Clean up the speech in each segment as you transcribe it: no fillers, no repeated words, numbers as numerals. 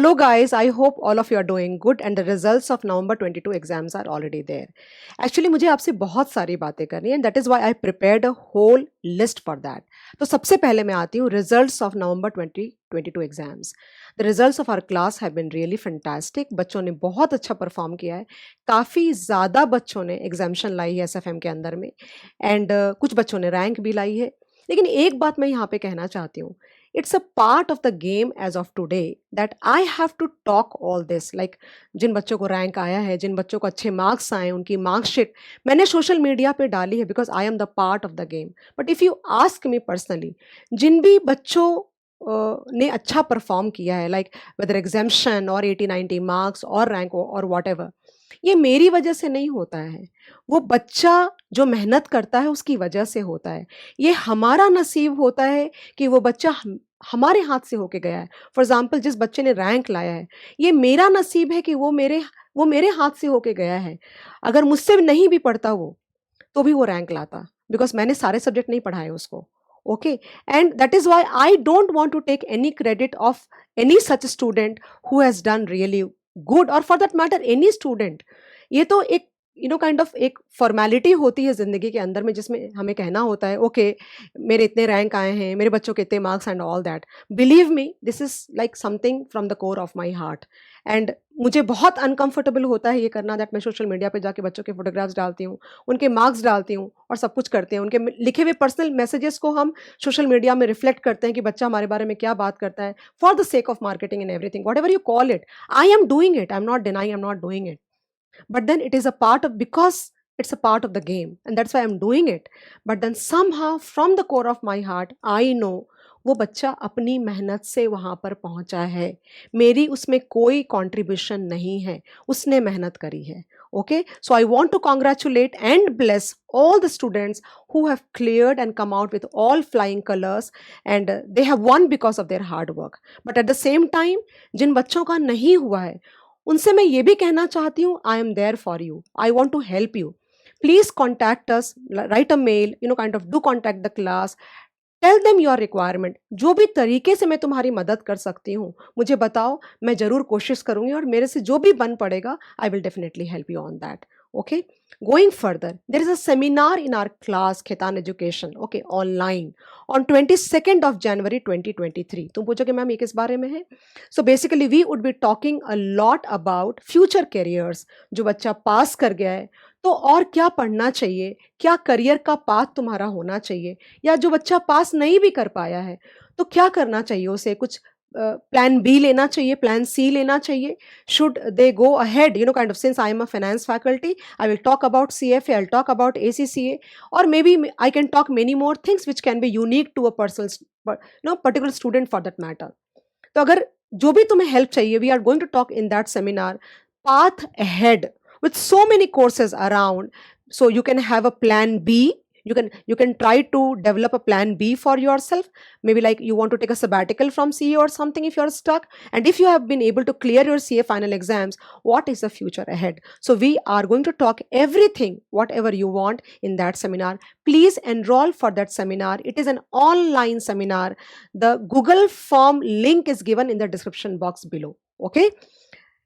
Hello guys, I hope all of you are doing good and the results of November 22 exams are already there. Actually मुझे आपसे बहुत सारी बातें करनी है and that is why I prepared a whole list for that. तो सबसे पहले मैं आती हूँ results of November 2022 exams. The results of our class have been really fantastic. बच्चों ने बहुत अच्छा परफॉर्म किया है. काफ़ी ज़्यादा बच्चों ने एग्जामिशन लाई है SFM के अंदर में एंड कुछ बच्चों ने रैंक भी लाई है. लेकिन एक बात मैं यहाँ पे कहना चाहती हूँ, it's a part of the game as of today that I have to talk all this. Like जिन बच्चों को रैंक आया है, जिन बच्चों को अच्छे मार्क्स आए, उनकी मार्कशीट मैंने सोशल मीडिया पे डाली है because I am the part of the game. But if you ask me personally, जिन भी बच्चों ने अच्छा परफॉर्म किया है, लाइक वेदर एग्जाम्शन और 80-90 मार्क्स और रैंक और वॉट एवर, ये मेरी वजह से नहीं होता है. वो बच्चा जो मेहनत करता है उसकी वजह से होता है. ये हमारा नसीब होता है कि वो बच्चा हमारे हाथ से होके गया है. फॉर एग्जाम्पल जिस बच्चे ने रैंक लाया है, ये मेरा नसीब है कि वो मेरे हाथ से होके गया है. अगर मुझसे नहीं भी पढ़ता वो, तो भी वो रैंक लाता बिकॉज मैंने सारे सब्जेक्ट नहीं पढ़ाए उसको. Okay, and that is why I don't want to take any credit of any such student who has done really good, और for that matter any student. ये तो एक काइंड ऑफ एक फॉर्मेलिटी होती है ज़िंदगी के अंदर में, जिसमें हमें कहना होता है ओके मेरे इतने रैंक आए हैं, मेरे बच्चों के इतने marks and all that. Believe me, this is like something from the core of my heart. And मुझे बहुत अनकंफर्टेबल होता है ये करना दैट मैं सोशल मीडिया पे जाके बच्चों के फोटोग्राफ्स डालती हूँ, उनके मार्क्स डालती हूँ और सब कुछ करते हैं. उनके लिखे हुए पर्सनल मैसेजेस को हम सोशल मीडिया में रिफ्लेक्ट करते हैं कि बच्चा हमारे बारे में क्या बात करता है, for the sake of marketing and everything, what ever you call it. I am doing it, I am not denying, I am not doing it. But then it is a part of, because it's a part of the game and that's why I'm doing it. But then somehow from the core of my heart I know वो बच्चा अपनी मेहनत से वहाँ पर पहुँचा है, मेरी उसमें कोई कंट्रीब्यूशन नहीं है, उसने मेहनत करी है. Okay, so I want to congratulate and bless all the students who have cleared and come out with all flying colors and they have won because of their hard work. But at the same time जिन बच्चों का नहीं हुआ है उनसे मैं ये भी कहना चाहती हूँ, I am there for you, I want to help you. Please contact us, write a mail, kind of do contact the class, tell them your requirement. जो भी तरीके से मैं तुम्हारी मदद कर सकती हूँ मुझे बताओ, मैं ज़रूर कोशिश करूँगी और मेरे से जो भी बन पड़ेगा I will definitely help you on that. Okay, going further, there is a seminar in our class Khaitan Education, okay, online on 22nd of January 2023. तुम पूछोगे मैम ये किस बारे में है? So basically we would be talking a lot about future careers. जो बच्चा pass कर गया है तो और क्या पढ़ना चाहिए, क्या करियर का पाथ तुम्हारा होना चाहिए, या जो बच्चा पास नहीं भी कर पाया है तो क्या करना चाहिए उसे, कुछ प्लान बी लेना चाहिए, प्लान सी लेना चाहिए, should they go ahead, kind of, since I am a finance faculty I will talk about CFA, I will talk about ACCA, और maybe I can talk many more things which can be unique to a personal particular student for that matter. तो अगर जो भी तुम्हें help चाहिए, we are going to talk in that seminar path ahead with so many courses around, so you can have a plan B. You can try to develop a plan B for yourself. Maybe like you want to take a sabbatical from CA or something if you're stuck, and if you have been able to clear your CA final exams, what is the future ahead? So we are going to talk everything whatever you want in that seminar. Please enroll for that seminar. It is an online seminar. The Google form link is given in the description box below. Okay,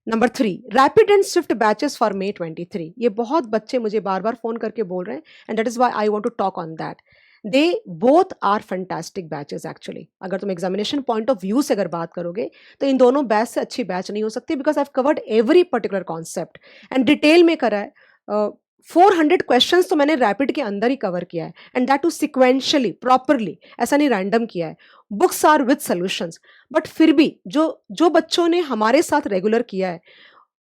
number 3, rapid and Swift batches for May 23. ये बहुत बच्चे मुझे बार बार phone करके बोल रहे हैं and that is why I want to talk on that. They both are fantastic batches actually. अगर तुम एग्जामिनेशन पॉइंट ऑफ व्यू से अगर बात करोगे तो इन दोनों बैच से अच्छी बैच नहीं हो सकती, because I have covered every particular concept and detail में करा है. 400 क्वेश्चंस तो मैंने रैपिड के अंदर ही कवर किया है and that too sequentially, properly, ऐसा नहीं रैंडम किया है. Books are with solutions. But फिर भी जो बच्चों ने हमारे साथ रेगुलर किया है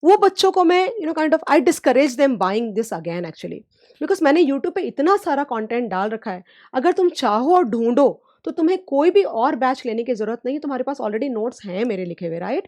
वो बच्चों को मैं kind of I discourage them buying this again actually, because मैंने यूट्यूब पे इतना सारा कंटेंट डाल रखा है. अगर तुम चाहो और ढूंढो तो तुम्हें कोई भी और बैच लेने की जरूरत नहीं, तुम्हारे पास ऑलरेडी नोट्स हैं मेरे लिखे हुए, right.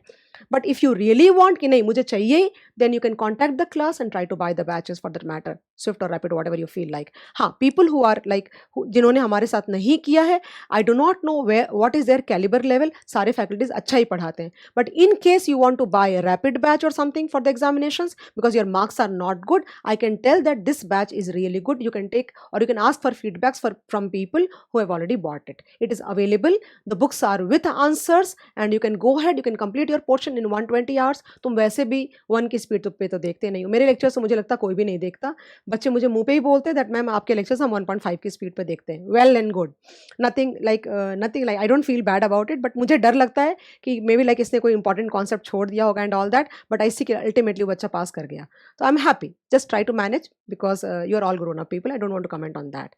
But if you really want कि नहीं मुझे चाहिए, then you can contact the class and try to buy the batches for that matter, swift और rapid, whatever you feel like. हाँ, पीपल हु आर लाइक, जिन्होंने हमारे साथ नहीं किया है, I do not know what is their calibre level. सारे faculties अच्छा ही पढ़ाते हैं, but in case you want to bye a rapid batch और something for the examinations because your marks are not good, I can tell that this batch is really good. You can take और you can ask for feedbacks from people who have already bought it. It is available. The books are with answers and you can go ahead, you can complete your portion in 120 hours. तुम वैसे भी 1 की speed पे तो देखते नहीं हो. मेरे लेक्चर्स तो मुझे लगता कोई भी नहीं देखता. बच्चे मुझे मुंह पे ही बोलते हैं दैट मैम आपके लेक्चर्स हम 1.5 की स्पीड पे देखते हैं. Well and good, nothing like I don't feel bad about it, but मुझे डर लगता है कि मे बी लाइक इसने कोई इंपॉर्टेंट कॉन्सेप्ट छोड़ दिया होगा and all that, but I see कि अल्टीमेटली बच्चा पास कर गया. तो I am happy. Just try to manage because you are all grown up people. I don't want to comment on that.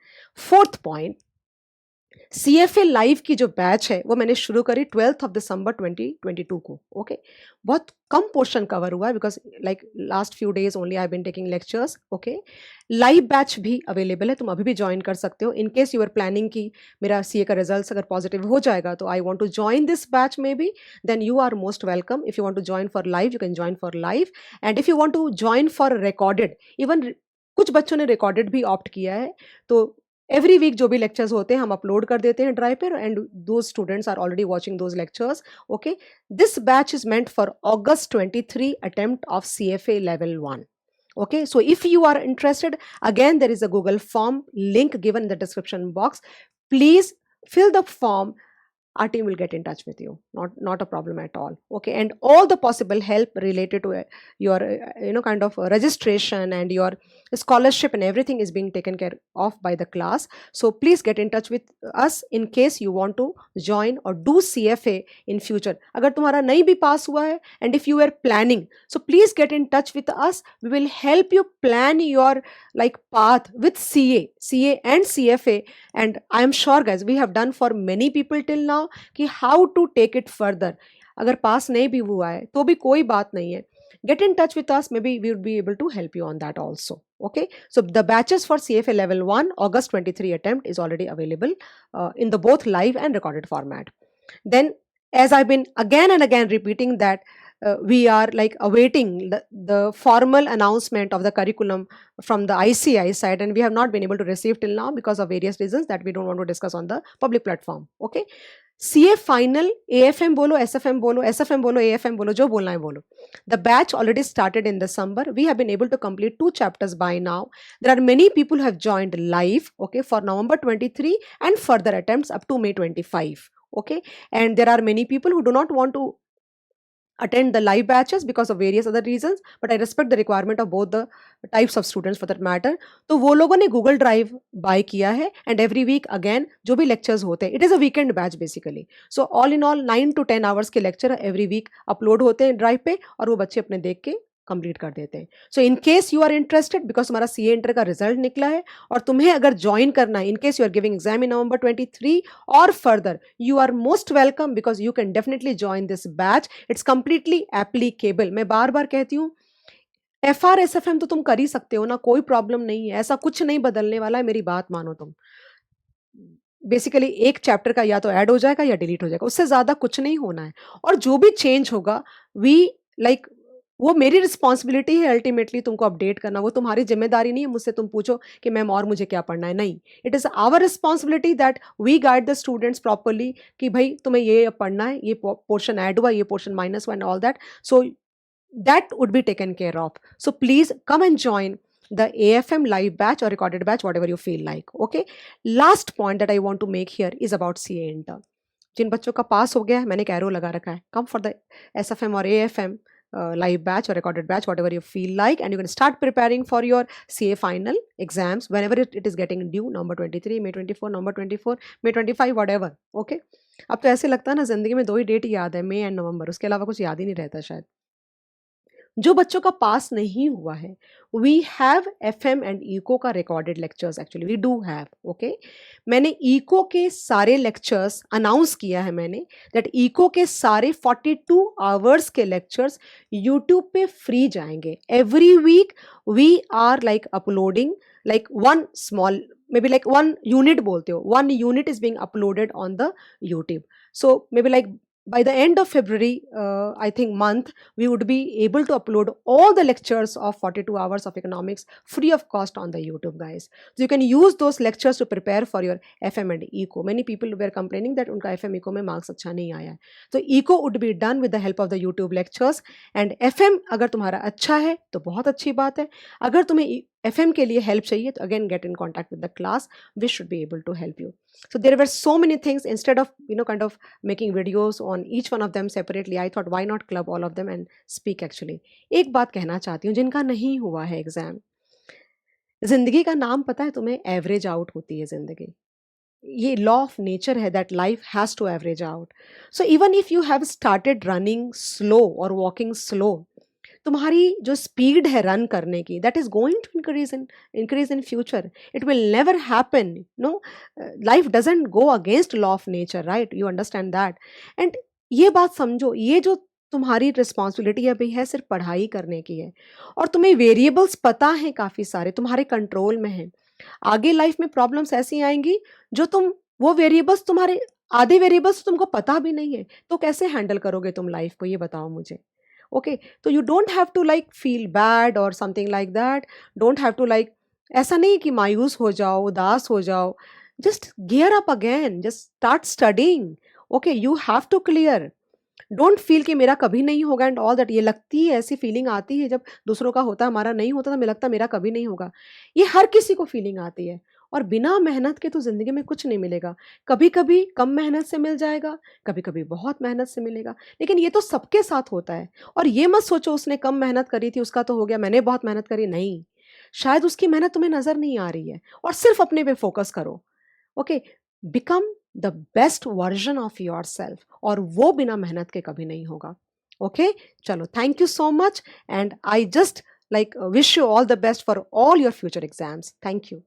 Fourth point, CFA live की जो batch है वो मैंने शुरू करी 12 दिसंबर 2022 को. ओके, बहुत कम पोर्शन कवर हुआ है because like last few days only I been taking lectures. Okay, live batch भी अवेलेबल है, तुम अभी भी ज्वाइन कर सकते हो. In case you are planning कि मेरा CA का रिजल्ट अगर पॉजिटिव हो जाएगा तो I want to join this batch maybe, then you are most welcome. If you want to join for live you can join for live, and if you want to join for recorded, even कुछ बच्चों ने recorded भी opt किया है. तो every week जो भी lectures होते हैं हम अपलोड कर देते हैं ड्राइव पे, and those students are already watching those lectures. Okay, this batch is meant for August 23 attempt of CFA level 1. Okay, so if you are interested, again there is a Google form link given in the description box. Please fill the form. Our team will get in touch with you. Not a problem at all. Okay, and all the possible help related to your kind of registration and your scholarship and everything is being taken care of by the class. So please get in touch with us in case you want to join or do CFA in future. अगर तुम्हारा नहीं भी पास हुआ है and if you are planning, so please get in touch with us. We will help you plan your like path with CA and CFA. And I am sure guys we have done for many people till now कि how to take it further. अगर पास नहीं भी हुआ है तो भी कोई बात नहीं है. Get in touch with us. Maybe we would be able to help you on that also. Okay. So the batches for CFA level 1 August 23 attempt is already available in the both live and recorded format. Then as I've been again and again repeating that we are like awaiting the formal announcement of the curriculum from the ICI side, and we have not been able to receive till now because of various reasons that we don't want to discuss on the public platform. Okay. CA final, AFM bolo, SFM bolo, SFM bolo, AFM bolo, jo bolna hai bolo. The batch already started in December. We have been able to complete 2 chapters by now. There are many people who have joined live, okay, for November 23 and further attempts up to May 25. Okay, and there are many people who do not want to attend the live batches because of various other reasons, but I respect the requirement of both the types of students for that matter. तो वो लोगों ने Google Drive buy किया है, and every week again जो भी lectures होते हैं, it is a weekend batch basically. So all in all 9 to 10 hours के lecture every week upload होते हैं Drive पे, और वो बच्चे अपने देख के कंप्लीट कर देते हैं. So in case you are interested, because हमारा CA इंटर का रिजल्ट निकला है और तुम्हें अगर ज्वाइन करना है, in case you are giving exam in November 23 और further, you are most welcome because you can definitely join this batch. It's completely applicable. मैं बार बार कहती हूँ FR SFM तो तुम कर ही सकते हो ना, कोई प्रॉब्लम नहीं है, ऐसा कुछ नहीं बदलने वाला है, मेरी बात मानो तुम. बेसिकली एक चैप्टर का या तो ऐड हो जाएगा या डिलीट हो जाएगा, उससे ज्यादा कुछ नहीं होना है. और जो भी चेंज होगा वी लाइक वो मेरी रिस्पॉन्सिबिलिटी है अल्टीमेटली तुमको अपडेट करना. वो तुम्हारी जिम्मेदारी नहीं है मुझसे तुम पूछो कि मैम और मुझे क्या पढ़ना है. नहीं, it is our responsibility that we guide the students properly कि भाई तुम्हें ये पढ़ना है, ये पोर्शन ऐड हुआ, ये पोर्शन माइनस हुआ and all that. So that would be taken care of. So please come and join the AFM live batch or recorded batch, whatever you feel like. Okay. Last point that I want to make here is about CA intern. जिन बच्चों का पास हो गया है, मैंने एक arrow लगा रखा है, come for the SFM or AFM live batch or recorded batch, whatever you feel like, and you can start preparing for your CA final exams whenever it is getting due. November 23, May 24, November 24, May 25, whatever. Okay. अब तो ऐसे लगता है ना जिंदगी में 2 ही date याद है, May and November, उसके अलावा कुछ याद ही नहीं रहता शायद. जो बच्चों का पास नहीं हुआ है, we have FM and eco का recorded lectures. Actually we do have. Okay, मैंने इको के सारे लेक्चर्स अनाउंस किया है मैंने दैट इको के सारे 42 आवर्स के लेक्चर्स यूट्यूब पे फ्री जाएंगे. Every week we are like uploading like one small, maybe like one unit बोलते हो, one unit is being uploaded on the YouTube. So maybe like by the end of February, I think month, we would be able to upload all the lectures of 42 hours of economics free of cost on the YouTube, guys. So you can use those lectures to prepare for your FM and eco. Many people were complaining that उनका FM eco में marks अच्छा नहीं आया है. So eco would be done with the help of the YouTube lectures, and FM अगर तुम्हारा अच्छा है तो बहुत अच्छी बात है. अगर तुम्हें FM के लिए हेल्प चाहिए तो again get in contact with the class, we should be able to help you. So there were so many things. Instead of kind of making videos on each one of them separately, I thought why not club all of them and speak actually. एक बात कहना चाहती हूँ जिनका नहीं हुआ है exam, जिंदगी का नाम पता है तुम्हें? एवरेज आउट होती है जिंदगी. ये लॉ ऑफ नेचर है that life has to average out. So even if you have started running slow और वॉकिंग स्लो, तुम्हारी जो स्पीड है रन करने की, that is going to increase in future. It will never happen. No, life doesn't go against law of nature, right? You understand that. And ये बात समझो, ये जो तुम्हारी रिस्पॉन्सिबिलिटी अभी है सिर्फ पढ़ाई करने की है, और तुम्हें वेरिएबल्स पता है, काफ़ी सारे तुम्हारे कंट्रोल में हैं. आगे लाइफ में प्रॉब्लम्स ऐसी आएंगी जो वो वेरिएबल्स तुम्हारे, आधे वेरिएबल्स तुमको पता भी नहीं है, तो कैसे हैंडल करोगे तुम लाइफ को, ये बताओ मुझे. ओके, तो you don't have to like feel bad और something like that. Don't have to like, ऐसा नहीं कि मायूस हो जाओ, उदास हो जाओ. Just gear up again, just start studying. Okay, you have to clear. Don't feel कि मेरा कभी नहीं होगा एंड ऑल दैट. ये लगती है, ऐसी फीलिंग आती है जब दूसरों का होता है, हमारा नहीं होता, तो हमें लगता है मेरा कभी नहीं होगा. ये हर किसी को फीलिंग आती है. और बिना मेहनत के तो ज़िंदगी में कुछ नहीं मिलेगा. कभी-कभी कम मेहनत से मिल जाएगा, कभी-कभी बहुत मेहनत से मिलेगा, लेकिन ये तो सबके साथ होता है. और ये मत सोचो उसने कम मेहनत करी थी, उसका तो हो गया, मैंने बहुत मेहनत करी. नहीं, शायद उसकी मेहनत तुम्हें नज़र नहीं आ रही है, और सिर्फ अपने पे फोकस करो. Okay, become the best version of your self, और वो बिना मेहनत के कभी नहीं होगा. ओके, चलो, thank you so much, and I just like wish you all the best for all your future exams. Thank you.